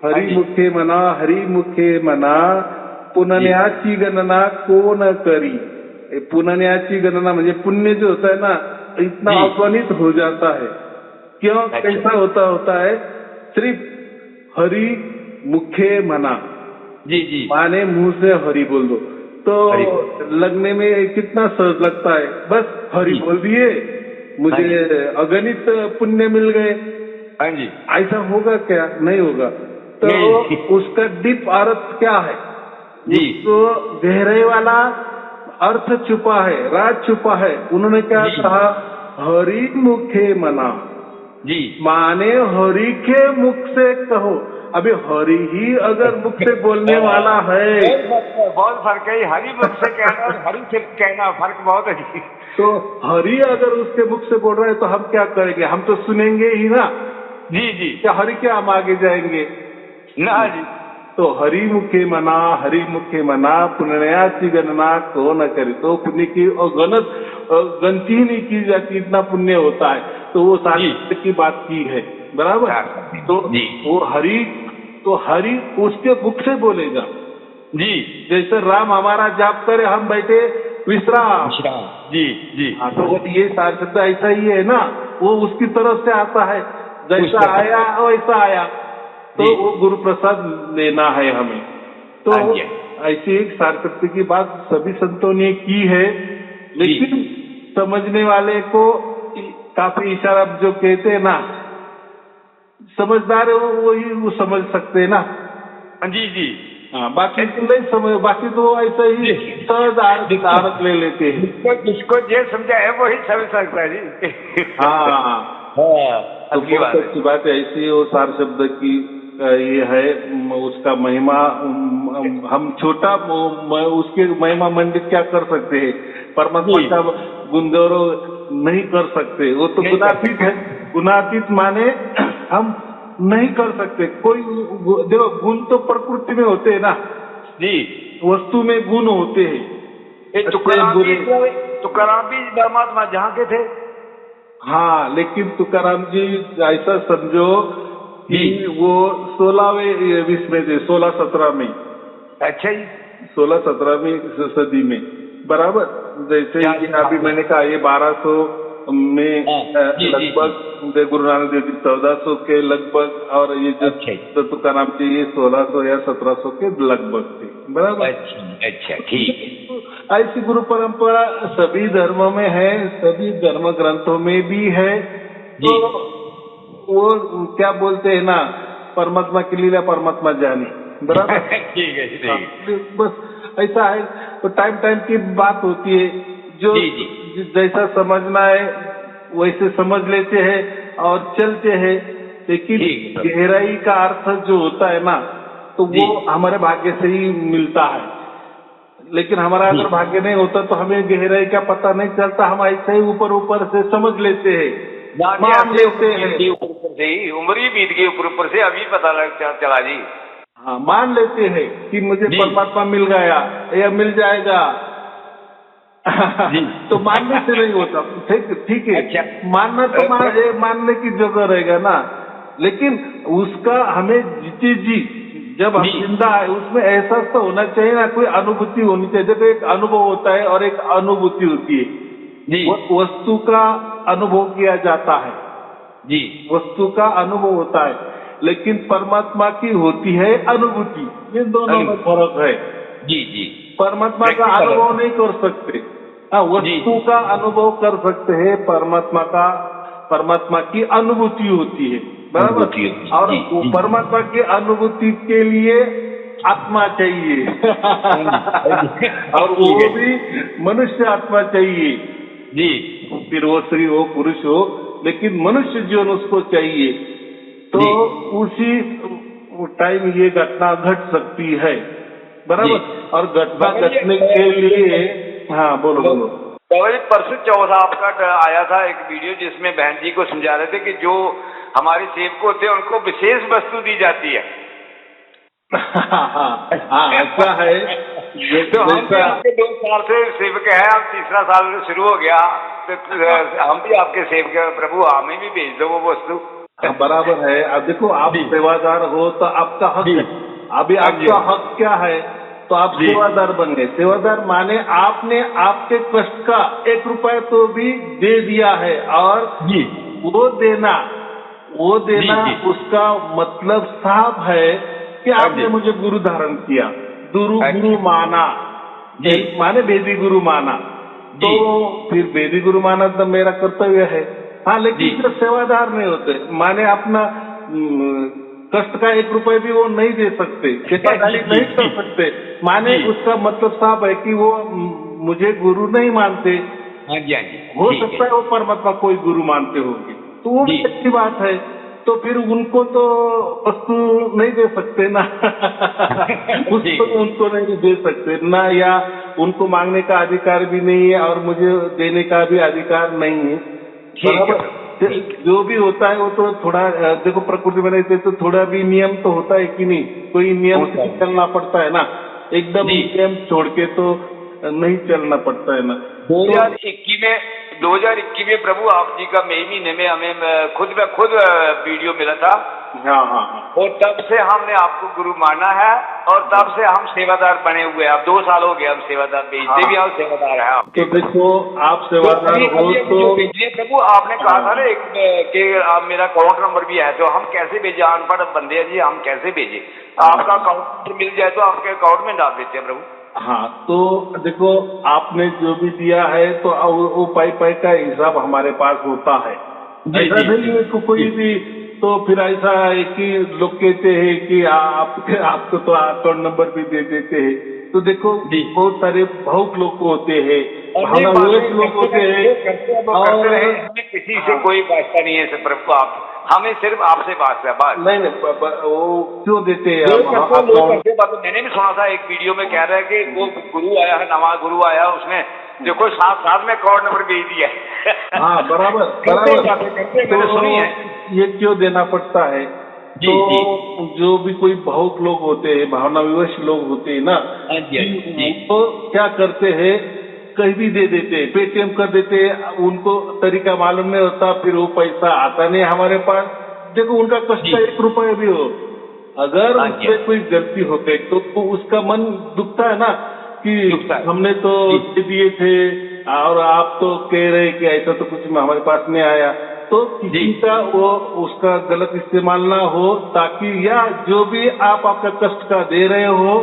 हरि मुखे मना, हरि मुखे मना, पुण्याची गणना कोण करी। पुण्याची गणना म्हणजे पुण्य जो होता है ना, इतना अगणित हो जाता है। क्यों? कैसा होता है? सिर्फ हरि मुखे मना जी जी, माने मुंह से हरि बोल दो, तो लगने में कितना सहज लगता है। बस हरि बोल दिए, मुझे अगणित पुण्य मिल गए। जी, ऐसा होगा क्या? नहीं होगा। तो उसका डीप अर्थ क्या है जी, उसको गहराई वाला अर्थ छुपा है, राज छुपा है। उन्होंने क्या कहा? हरि मुखे मना जी, माने हरि के मुख से कहो। अभी हरि ही अगर मुख से बोलने वाला है, बहुत फर्क है। हरि मुख से कहना और हरि से कहना फर्क बहुत है। तो हरि अगर उसके मुख से बोल रहे हैं तो हम क्या करेंगे? हम तो सुनेंगे ही ना जी जी। क्या हरि के हम आगे जाएंगे ना जी। तो हरि मुखे मना, हरि मुखे मना, पुण्याची गणना को न करे। तो पुण्य की गिनती ही नहीं की जाती, इतना पुण्य होता है। तो वो साहित्य की बात की है बराबर। तो वो हरि, तो हरि उसके मुख से बोलेगा जी। जैसे राम हमारा जाप करे, हम बैठे विश्राम जी जी। हाँ, तो ये सार शब्द ऐसा ही है ना, वो उसकी तरफ से आता है, जैसा आया वैसा आया। तो वो गुरु प्रसाद लेना है हमें। तो ऐसी एक सार शब्द की बात सभी संतों ने की है, लेकिन समझने वाले को काफी इशारा जो कहते हैं ना, समझदार है वही वो समझ सकते हैं ना जी जी। हाँ, बाकी तो नहीं समझ, बाकी तो ऐसा ही सहज आरत ले लेते हैं। जिसको ये समझा है वही समझ सकता है जी। हाँ, तो बहुत अच्छी बात है। ऐसी वो सार शब्द की ये है, उसका महिमा हम छोटा, उसके महिमा मंडित क्या कर सकते हैं? परमात्मा का गुण गौरव नहीं कर सकते, वो तो गुणातीत है। गुणातीत माने हम नहीं कर सकते कोई। देखो, गुण तो प्रकृति में होते हैं ना जी, वस्तु में गुण होते हैं। तुकाराम भी परमात्मा जहाँ के थे। हाँ, लेकिन तुकाराम जी ऐसा समझो कि वो 16वें विश्व में थे, 16-17 में। अच्छा जी। 16-17वीं सदी में, बराबर। जैसे कि अभी मैंने कहा ये 1200 में लगभग गुरु नानक देव जी 1400 के लगभग, और ये जो तुकाराम जी ये 1600 या 1700 के लगभग थे, बराबर। अच्छा, ठीक है। तो ऐसी गुरु परंपरा सभी धर्मों में है, सभी धर्म ग्रंथों में भी है। तो वो क्या बोलते हैं ना, परमात्मा की लीला परमात्मा जाने, बराबर। ठीक है। बस ऐसा है, तो टाइम की बात होती है, जो जैसा समझना है वैसे समझ लेते हैं और चलते हैं। लेकिन गहराई का अर्थ जो होता है ना, तो वो हमारे भाग्य से ही मिलता है। लेकिन हमारा अगर भाग्य नहीं होता तो हमें गहराई का पता नहीं चलता, हम ऐसे ही ऊपर से समझ लेते हैं, मान लेते हैं। उम्र ही बीत गई ऊपर से, अभी पता चला जी। हाँ, मान लेते हैं कि मुझे परमात्मा मिल गया या मिल जाएगा। तो मानने से नहीं होता, ठीक है। अच्छा। मानना तो मानने की जगह रहेगा ना, लेकिन उसका हमें जीते जी जब हम जिंदा है उसमें एहसास तो होना चाहिए ना, कोई अनुभूति होनी चाहिए। देखो एक अनुभव होता है और एक अनुभूति होती है। वस्तु का अनुभव किया जाता है जी, वस्तु का अनुभव होता है, लेकिन परमात्मा की होती है अनुभूति। ये दोनों में फर्क है जी। परमात्मा का अनुभव नहीं कर सकते, हाँ, वस्तु का अनुभव कर सकते हैं। परमात्मा की अनुभूति होती है, बराबर। और परमात्मा की अनुभूति के लिए आत्मा चाहिए और वो भी मनुष्य आत्मा चाहिए जी। फिर वो स्त्री हो पुरुष हो, लेकिन मनुष्य जीवन उसको चाहिए। तो उसी टाइम ये घटना घट सकती है, बराबर। और घटना घटने के लिए, हाँ बोलो। परसों चौथा आपका आया था एक वीडियो जिसमें बहन जी को समझा रहे थे कि जो हमारे सेवक होते हैं उनको विशेष वस्तु दी जाती है। हाँ, ऐसा है। तो हम भी आपके 2 साल से सेवक हैं, अब 3रा साल शुरू हो गया, तो हम भी आपके सेवक हैं। प्रभु हमें भी भेज दो वो वस्तु। बराबर है। अब देखो आप सेवादार हो तो आपका हक है। अभी आपका हक क्या है, तो आप सेवादार बन गए। सेवादार माने आपने आपके कष्ट का 1 रुपया तो भी दे दिया है, और वो देना उसका मतलब साफ है कि आपने मुझे गुरु धारण किया, गुरु माना, माने वेदी गुरु माना। तो फिर वेदी गुरु माना तो मेरा कर्तव्य है। हाँ, लेकिन जो सेवादार नहीं होते, माने अपना कष्ट का 1 रुपये भी वो नहीं दे सकते, सेवादारी नहीं कर सकते, माने उसका मतलब साफ है कि वो मुझे गुरु नहीं मानते। हो सकता है वो परमात्मा कोई गुरु मानते होंगे, तो वो भी अच्छी बात है। तो फिर उनको तो वस्तु नहीं दे सकते ना उसको उनको नहीं दे सकते ना, या उनको मांगने का अधिकार भी नहीं है और मुझे देने का भी अधिकार नहीं है, बराबर। जो भी होता है वो तो थोड़ा देखो प्रकृति में रहते तो थोड़ा भी नियम तो होता है कि नहीं, कोई नियम से चलना पड़ता है ना, एकदम नियम छोड़ के तो नहीं चलना पड़ता है ना। 2021 में प्रभु आप जी का मई महीने में हमें खुद वीडियो मिला था। हाँ। और तब से हमने आपको गुरु माना है और तब से हम सेवादार बने हुए हैं। अब 2 साल हो गए हम सेवादार, भेजते भी हम सेवादार हैं। तो देखो आप सेवादार हो तो प्रभु आपने कहा था ना कि मेरा अकाउंट नंबर भी है, तो हम कैसे भेजे? अनपढ़ बंदे हैं जी, हम कैसे भेजे? आपका अकाउंट मिल जाए तो आपके अकाउंट में डाल देते हैं प्रभु। हाँ, तो देखो आपने जो भी दिया है तो वो पाई का हिसाब हमारे पास होता है। ऐसा नहीं है कि कोई भी, तो फिर ऐसा है कि लोग कहते हैं कि आपको तो अकाउंट नंबर भी दे देते हैं। तो देखो बहुत सारे भावुक लोग होते हैं, लोग होते हैं, और हमें किसी से कोई वास्ता नहीं है प्रभु, आप हमें सिर्फ आपसे बात है। नहीं, वो क्यों देते हैं? मैंने भी सुना था एक वीडियो में कह रहा है कि वो गुरु आया है, नवा गुरु आया, उसने देखो साथ में अकाउंट नंबर भेज दिया है। हाँ, बराबर। मैंने सुनी है। ये क्यों देना पड़ता है? तो जो भी कोई भावुक लोग होते हैं, भावना विवश लोग होते हैं ना, तो क्या करते हैं, कहीं भी दे देते हैं, पेटीएम कर देते हैं, उनको तरीका मालूम नहीं होता, फिर वो पैसा आता नहीं हमारे पास। देखो उनका कष्ट 1 रुपये भी हो अगर हाँ जी, उससे कोई गलती हो गई तो उसका मन दुखता है ना कि दुखता है। हमने तो दे दिए थे और आप तो कह रहे कि ऐसा तो कुछ हमारे पास नहीं आया। तो किसी जी का वो उसका गलत इस्तेमाल ना हो, ताकि या जो भी आप आपका कष्ट का दे रहे हो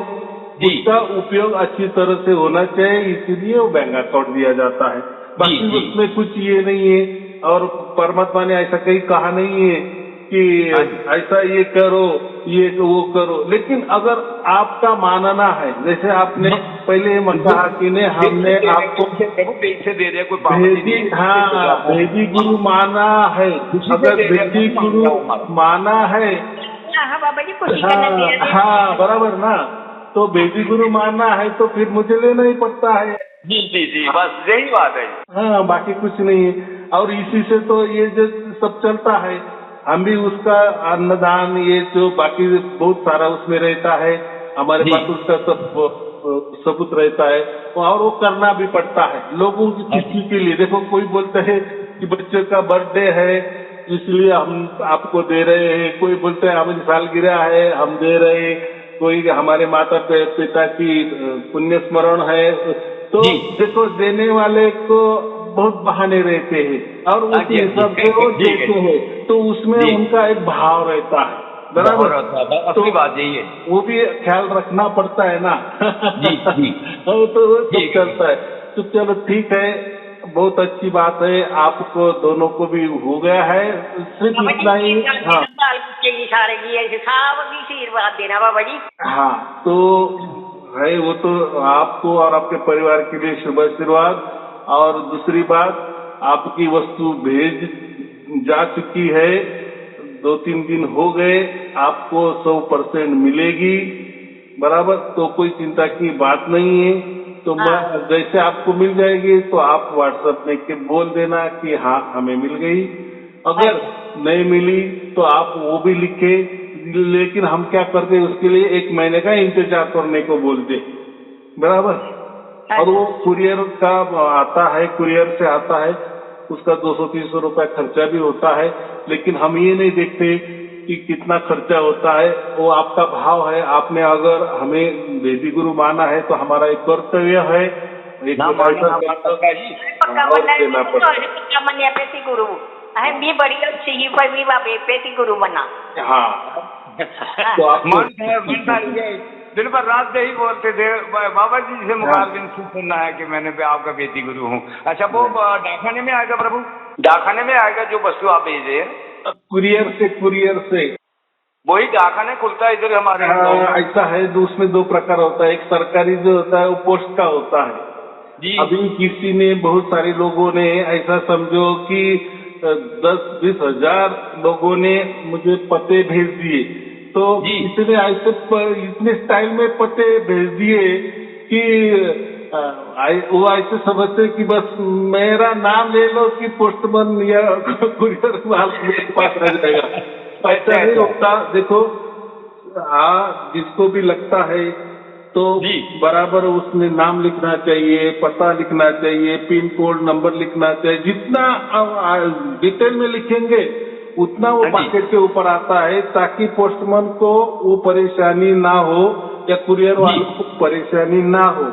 जी उसका उपयोग अच्छी तरह से होना चाहिए, इसीलिए वो बैंक अकाउंट दिया जाता है। जी बाकी जी। उसमें कुछ ये नहीं है। और परमात्मा ने ऐसा कहीं कहा नहीं है कि हाँ जी, ऐसा ये करो ये वो करो, लेकिन अगर आपका मानना है, जैसे आपने पहले कहा कि ने दिल से हमने दे रहे आपको हैं, प्रभु दिल से दे रहे हैं, कोई पाबंदी भेदी, नहीं है, दिल से दे रहे हाँ हैं। भेदी हाँ, गुरु माना है, खुशी से अगर दे रहे हैं, भेदी मन मान गुरु रहा है हमारा। माना है, हाँ बाबा जी, खुशी करना हाँ दे हाँ बराबर ना, तो भेदी गुरु माना है तो फिर मुझे लेना ही पड़ता है। जी जी जी, बस यही बात है। हाँ बाकी कुछ नहीं है। और इसी से तो ये जो सब चलता है, हम भी उसका अन्नदान ये जो बाकी बहुत सारा उसमें रहता है, हमारे जी पास उसका सब सबूत रहता है, और वो करना भी पड़ता है लोगों की हाँ खुशी जी के लिए। देखो कोई बोलते हैं कि बच्चे का बर्थडे है इसलिए हम आपको दे रहे हैं, कोई बोलते हैं हमारी सालगिरह है हम दे रहे हैं, कोई हमारे माता पिता की पुण्य स्मरण है। तो जी देखो देने वाले को बहुत बहाने रहते हैं और हाँ उसी जी हाँ जी हिसाब से वो ठीक है देते हैं, तो उसमें जी। उनका एक भाव रहता है, बहुत बराबर। अच्छा था, तो असली बात यही है। वो भी ख्याल रखना पड़ता है ना। जी जी तो वो सब ठीक है चलता है। तो चलो ठीक है, बहुत अच्छी बात है, आपको दोनों को भी हो गया है, सिर्फ बाबा जी इतना ही। आशीर्वाद हाँ देना, बाल बच्चे की सारे की ऐसे सब की आशीर्वाद देना बाबा जी। हाँ, तो है वो तो आपको और आपके परिवार के लिए शुभ आशीर्वाद। और दूसरी बात, आपकी वस्तु भेज जा चुकी है, 2-3 दिन हो गए, आपको 100% मिलेगी, बराबर। तो कोई चिंता की बात नहीं है। तो मैं हाँ जैसे आपको मिल जाएगी तो आप व्हाट्सएप में के बोल देना कि हाँ हमें मिल गई। अगर अच्छा नहीं मिली तो आप वो भी लिखे, लेकिन हम क्या करते हैं उसके लिए 1 महीने का इंतजार करने को बोलते, बराबर। और अच्छा वो कुरियर का आता है, कुरियर से आता है, उसका 200-300 रुपए खर्चा भी होता है, लेकिन हम ये नहीं देखते कि कितना खर्चा होता है। वो आपका भाव है, आपने अगर हमें वेदी गुरु माना है तो हमारा एक कर्तव्य है, एक ना माने ऐसा ना मान देकर पक्का जी। पक्का और म्हणणं देना आहे, पड़ता पक्का म्हणणे पेती गुरु आहे, मी बड़ी अच्छी ही पर मी बाबे पेती गुरु बना। है। हाँ तो आपको मन था ये दिन भर रात यही बोलते थे, बाबा जी से मुखारबिन से सुनना है कि मैंने भी आपका बेटी गुरु हूँ। अच्छा वो डाकखाने में आएगा प्रभु, डाकखाने में आएगा जो वस्तु आप भेज रहे हैं, कुरियर से वही डाकखाने खुलता है इधर हमारे गाँव में। ऐसा है, उसमें 2 प्रकार होता है। एक सरकारी जो होता है वो पोस्ट का होता है। जी अभी किसी ने, बहुत सारे लोगों ने, ऐसा समझो कि 10-20 हजार लोगों ने मुझे पते भेज दिए, तो जी इतने ऐसे इतने स्टाइल में पते भेज दिए कि वो ऐसे समझते कि बस मेरा नाम ले लो कि पोस्टमैन या कुरियर माल मेरे पास आ जाएगा। ऐसा अच्छा नहीं अच्छा होता। देखो हाँ, जिसको भी लगता है तो जी बराबर उसमें नाम लिखना चाहिए, पता लिखना चाहिए, पिन कोड नंबर लिखना चाहिए। जितना डिटेल में लिखेंगे उतना वो हाँ जी पॉकेट के ऊपर आता है, ताकि पोस्टमैन को वो परेशानी ना हो या कुरियर जी। वालों को परेशानी ना हो।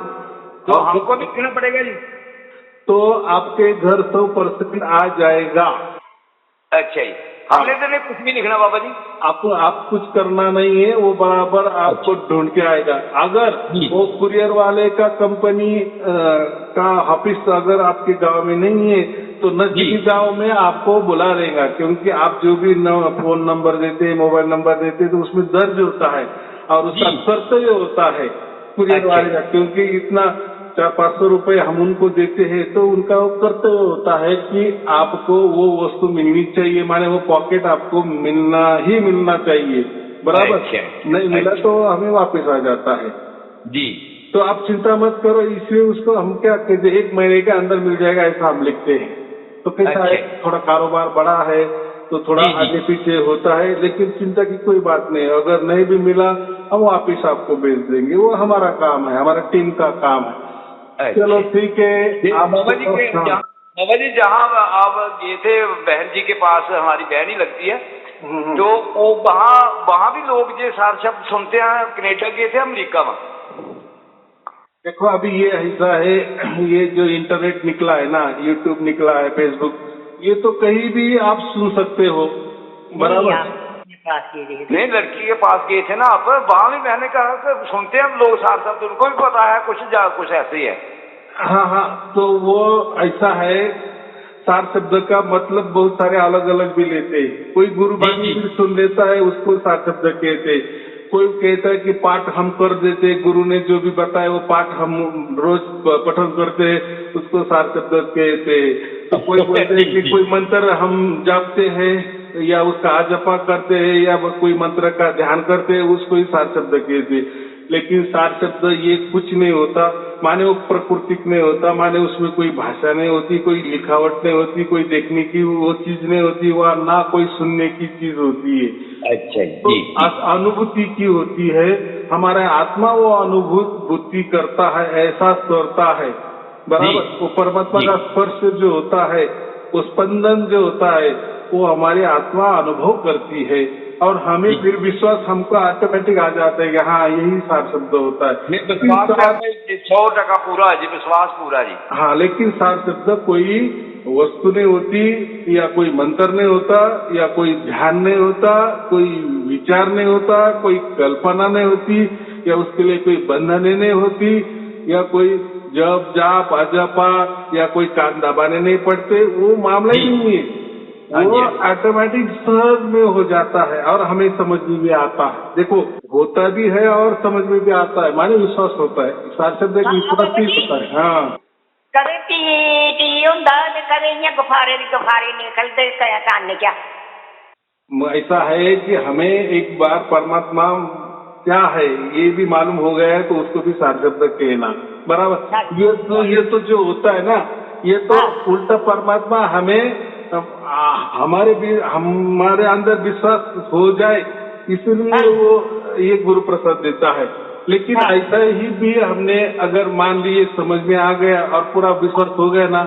तो और हमको भी लिखना पड़ेगा जी। तो आपके घर 100% आ जाएगा। अच्छा जी, हमने तो नहीं कुछ भी लिखना बाबा जी। आप कुछ करना नहीं है, वो बराबर आपको अच्छा ढूंढ के आएगा। अगर जी वो कुरियर वाले का कंपनी का ऑफिस अगर आपके गांव में नहीं है तो जी नजदीकी गांव में आपको बुला देगा, क्योंकि आप जो भी फोन नंबर देते हैं, मोबाइल नंबर देते हैं, तो उसमें दर्ज होता है और उसका जी कर्तव्य होता है कुरियर अच्छा वाले का। क्योंकि इतना 400-500 रुपए हम उनको देते हैं, तो उनका वो कर्तव्य होता है कि आपको वो वस्तु मिलनी चाहिए, माने वो पॉकेट आपको मिलना चाहिए, बराबर। अच्छा नहीं मिला अच्छा तो हमें वापस आ जाता है। जी तो आप चिंता मत करो, इसलिए उसको हम क्या कहते हैं 1 महीने के अंदर मिल जाएगा ऐसा हम लिखते हैं। तो कैसा है, अच्छा थोड़ा कारोबार बड़ा है तो थोड़ा जी जी आगे पीछे होता है, लेकिन चिंता की कोई बात नहीं। अगर नहीं भी मिला हम वापिस आपको भेज देंगे, वो हमारा काम है, हमारा टीम का काम है। चलो अच्छा। ठीक है। आप बाबा जी के हाँ बाबा जी जहाँ आप गए थे बहन जी के पास, हमारी बहन ही लगती है, तो वो वहाँ भी लोग जो सार शब्द सुनते हैं, कनेडा गए थे, अमेरिका में। देखो अभी ये ऐसा है, ये जो इंटरनेट निकला है ना, यूट्यूब निकला है, फेसबुक, ये तो कहीं भी आप सुन सकते हो, बराबर। नहीं, लड़की के पास गए थे ना आप, वहाँ भी मैंने कहा कि सुनते हैं लोग सार शब्द, उनको भी पता है कुछ ऐसे ही है। हाँ हाँ, तो वो ऐसा है, सार शब्द का मतलब बहुत सारे अलग अलग भी लेते हैं। कोई गुरुबानी भी सुन लेता है, उसको सार शब्द कहते हैं। कोई कहता है कि पाठ हम कर देते, गुरु ने जो भी बताया वो पाठ हम रोज पठन करते हैं, उसको सार शब्द कहते हैं। तो कोई बोलते हैं कि कोई मंत्र हम जापते हैं या उसका आजपा करते हैं या कोई मंत्र का ध्यान करते हैं, उसको ही सार शब्द कहते हैं। लेकिन सार शब्द ये कुछ नहीं होता, माने वो प्राकृतिक नहीं होता, माने उसमें कोई भाषा नहीं होती, कोई लिखावट नहीं होती, कोई देखने की वो चीज नहीं होती, वह ना कोई सुनने की चीज होती है। अच्छा तो अनुभूति की होती है, हमारा आत्मा वो अनुभूति करता है, एहसास करता है, बराबर। वो परमात्मा का स्पर्श जो होता है, वो स्पंदन जो होता है, वो हमारी आत्मा अनुभव करती है और हमें फिर विश्वास हमको ऑटोमेटिक आ जाता है कि हाँ यही सार शब्द होता है। 100% पूरा जी, विश्वास पूरा जी। हाँ, लेकिन सार शब्द कोई वस्तु नहीं होती, या कोई मंत्र नहीं होता, या कोई ध्यान नहीं होता, कोई विचार नहीं होता, कोई कल्पना नहीं होती, या उसके लिए कोई बंधने नहीं होती, या कोई जप जाप अजपा या कोई कान दबाने नहीं पड़ते, वो मामला ही नहीं है। वो ऑटोमेटिक सहज में हो जाता है और हमें समझ में भी आता है। देखो होता भी है और समझ में भी आता है, माने विश्वास होता है। सार शब्द एक विश्वास ही होता है। हाँ, करे टी होता है, करे ये गुफारे निकलते कान क्या। ऐसा है कि हमें एक बार परमात्मा क्या है ये भी मालूम हो गया है, तो उसको भी सार शब्द कहना, बराबर। ये तो जो होता है ना, ये तो उल्टा परमात्मा हमें हमारे अंदर विश्वास हो जाए, इसलिए वो ये गुरु प्रसाद देता है। लेकिन ऐसा ही भी हमने अगर मान लिए समझ में आ गया और पूरा विश्वास हो गया ना,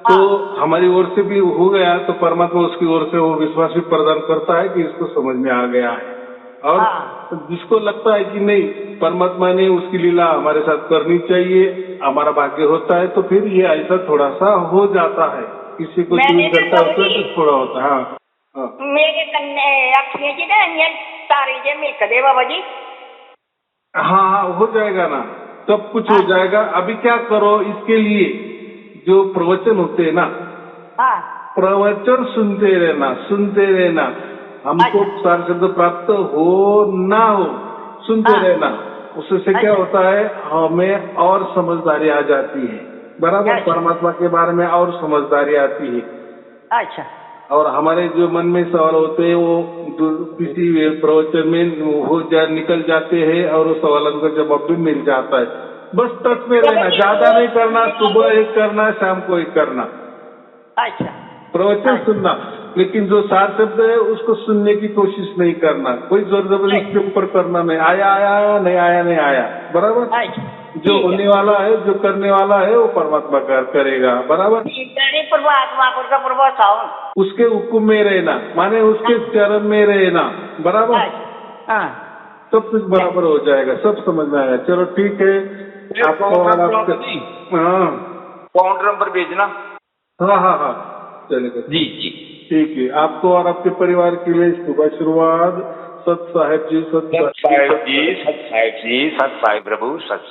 तो हमारी ओर से भी हो गया, तो परमात्मा उसकी ओर से वो विश्वास भी प्रदान करता है कि इसको समझ में आ गया है। और जिसको लगता है कि नहीं परमात्मा ने उसकी लीला हमारे साथ करनी चाहिए, हमारा भाग्य होता है, तो फिर ये ऐसा थोड़ा सा हो जाता है। किसी को चूज करता है तो थोड़ा होता है। हाँ, मेरे कन्ने अखियां जी ना तारे जे मिलक दे बाबा जी। हाँ, हो जाएगा ना, सब कुछ हो जाएगा। अभी क्या करो, इसके लिए जो प्रवचन होते हैं ना, प्रवचन सुनते रहना। हमको सार शब्द प्राप्त हो ना हो, सुनते रहना। उससे क्या होता है, हमें और समझदारी आ जाती है, बराबर। परमात्मा के बारे में और समझदारी आती है। अच्छा। और हमारे जो मन में सवाल होते हैं वो किसी प्रवचन में निकल जाते हैं और उस सवालों का जवाब भी मिल जाता है। बस टच में रहना, ज्यादा नहीं करना, सुबह एक करना, शाम को एक करना। अच्छा। प्रवचन सुनना, लेकिन जो सार शब्द है उसको सुनने की कोशिश नहीं करना, कोई जोर जबरदस्ती इसके ऊपर करना नहीं। आया नहीं आया, बराबर। जो होने वाला है, जो करने वाला है, वो परमात्मा करेगा, बराबर। उसके हुक्म में रहना, माने उसके चरण में रहना, बराबर। सब कुछ बराबर हो जाएगा, सब समझ में आएगा। चलो ठीक है, आपको और आपके अकाउंट नंबर भेजना। हाँ, चलेगा जी। ठीक है। आपको और आपके परिवार के लिए शुभ आशीर्वाद। सत साहेब जी, सत साहेब प्रभु, सत